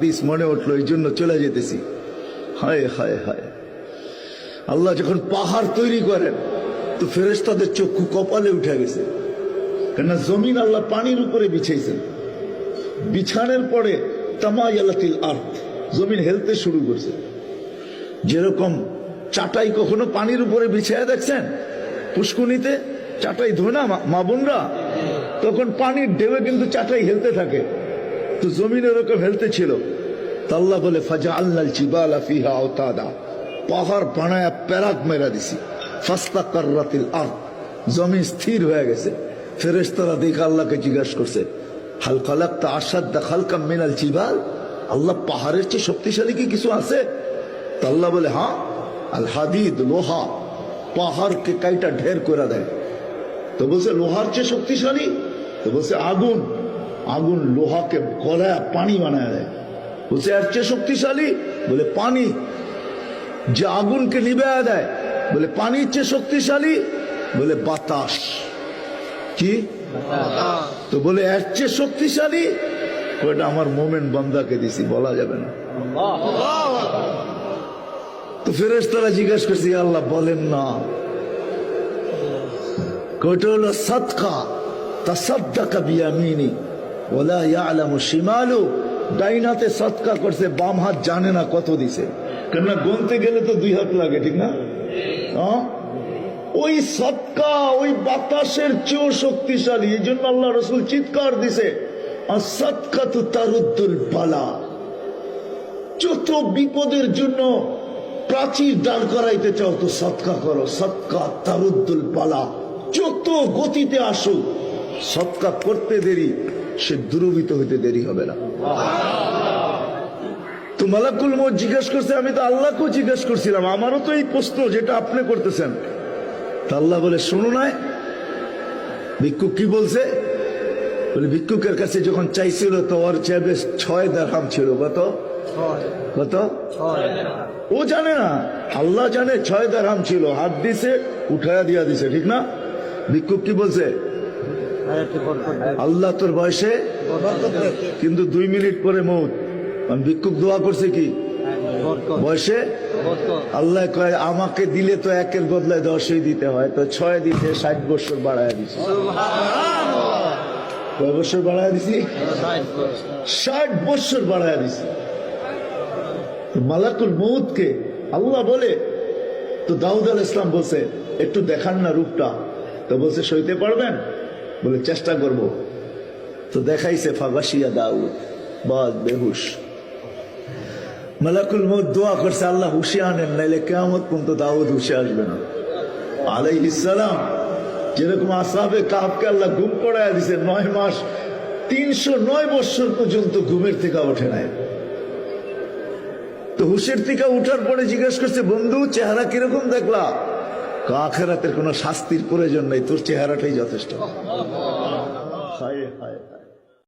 হাদিস মনে উঠলো, এই জন্য চলে যেতেছি। হায় হায় হায়, আল্লাহ যখন পাহাড় তৈরি করেন তো ফেরেশতাদের চক্ষু কপালে উঠে গেছে, কেননা জমিন আল্লাহ পানির উপরে বিছাইছেন। বিছানের পরে তামায়ালাতিল আরদ, জমিন হেলতে শুরু করছে। যেরকম চাটাই কখনো পানির উপরে বিছায়া দেখছেন? পুষ্কুনিতে চাটাই ধোয় না মা বোনরা, তখন পানির ঢেউয়ে কিন্তু চাটাই হেলতে থাকে। তো জমিন এরকম হেলতে ছিল। আল্লাহ বলে ফাজআলনাল জিবালা ফিহা আওতাদা, পাহাড় বানায়া প্যারাক মেরা দিছি। ফাস্তাকাররাতিল আরদ, জমিন স্থির হয়ে গেছে। ফেরেশতারা দেখে আল্লাহকে জিজ্ঞাসা করছে, হাল খালাকতা আশাদ্দা খালকাম মিনাল জিবাল, আল্লাহ পাহাড়ের চেয়ে শক্তিশালী কি কিছু আছে? তো আল্লাহ বলে হ্যাঁ, আল হাদিদ, লোহা পাহাড়কে কাইটা ঢের করে দেয়। তো বলছে লোহার চেয়ে শক্তিশালী? তো বলছে আগুন, আগুন লোহাকে গলায় পানি বানায় দেয়। বলছে এর চেয়ে শক্তিশালী? বলে পানি। যে আগুনকে নিভায়া দেয়, বলে পানির চেয়ে শক্তিশালী? বলে বাতাস। কি? তো বলে এর চেয়ে শক্তিশালী? ওটা আমার মোমেন বান্দাকে দিছি, বলা যাবে না। তো ফেরেশতারা জিজ্ঞাসা করছে, আল্লাহ বলেন না। ওটা হলো সাদকা, তাসাদ্দাকা বিয়ামিনি ওয়ালা ইয়ালামু শিমালু, ডাইনাতে সদকা করছে, বাম হাত জানে না কত দিছে। কেননা গুনতে গেলে তো 2 হাত লাগে, ঠিক না? ওই সদকা ওই বাতাসের চেয়েও শক্তিশালী। এই জন্য আল্লাহ রসুল চিৎকার দিছে, আসসাদকাতু তারুদ্দুল বালা। যত বিপদের জন্য প্রাচীর দাঁড় করাইতে চাও তো সদকা করো, সদকা তারুদ্দুল বালা। যত গতিতে আসুক, সদকা করতে দেরি, সে দুরবিত হইতে দেরি হবে না। তো মালাকুল মউত জিজ্ঞেস করছে, আমি তো আল্লাহকেও জিজ্ঞেস করছিলাম, আমারও তো এই প্রশ্ন যেটা আপনি করতেছেন। তা আল্লাহ বলে শোনো না, ভিক্ষুক কি বলছে? বলে ভিক্ষুকের কাছে যখন চাইছিল তো ওর চেয়ে 6 দিরহাম ছিল। কত? কত? ও জানে না, আল্লাহ জানে 6 দিরহাম ছিল। হাত দিছে, উঠায়া দিয়া দিছে, ঠিক না? ভিক্ষুক কি বলছে? আল্লাহ তোর বয়সে, কিন্তু 2 মিনিট পরে মউত। ভিক্ষুক দোয়া করছে কি? বয়সে। আল্লাহ কয় আমাকে দিলে তো 1-এর বদলায় 10-ই দিতে হয়, তো 6 দিতে 60 বছর বাড়ায় দিছি। কয় বছর বাড়ায় দিছি? 60 বছর বাড়ায় দিছি। মালাকুল মউতকে আল্লাহ বলে, তো দাউদ আলাইহিস সালাম বলছে একটু দেখান না রূপটা। তো বলছে সইতে পারবেন? বলে চেষ্টা করব। তো দেখাইছে, ফাগাশিয়া দাউদ, বাস বেহুশ। মালাকুল মউত দোয়া করছে, আল্লাহ হুশে আনেন, নাইলে কিয়ামত পর্যন্ত দাউদ হুশে আসবে না আলাইহিস সালাম। যেরকম আসহাবে কাহফকে আল্লাহ ঘুম পড়ায় দিছে, 9 মাস 309 বছর পর্যন্ত ঘুমের থেকে ওঠে নাই। তো হুশের থেকে উঠার পরে জিজ্ঞেস করছে, বন্ধু চেহারা কিরকম দেখলা? আখিরাতের কোন শাস্তির প্রয়োজন নাই, তোর চেহারাটাই যথেষ্ট। হায় হায়।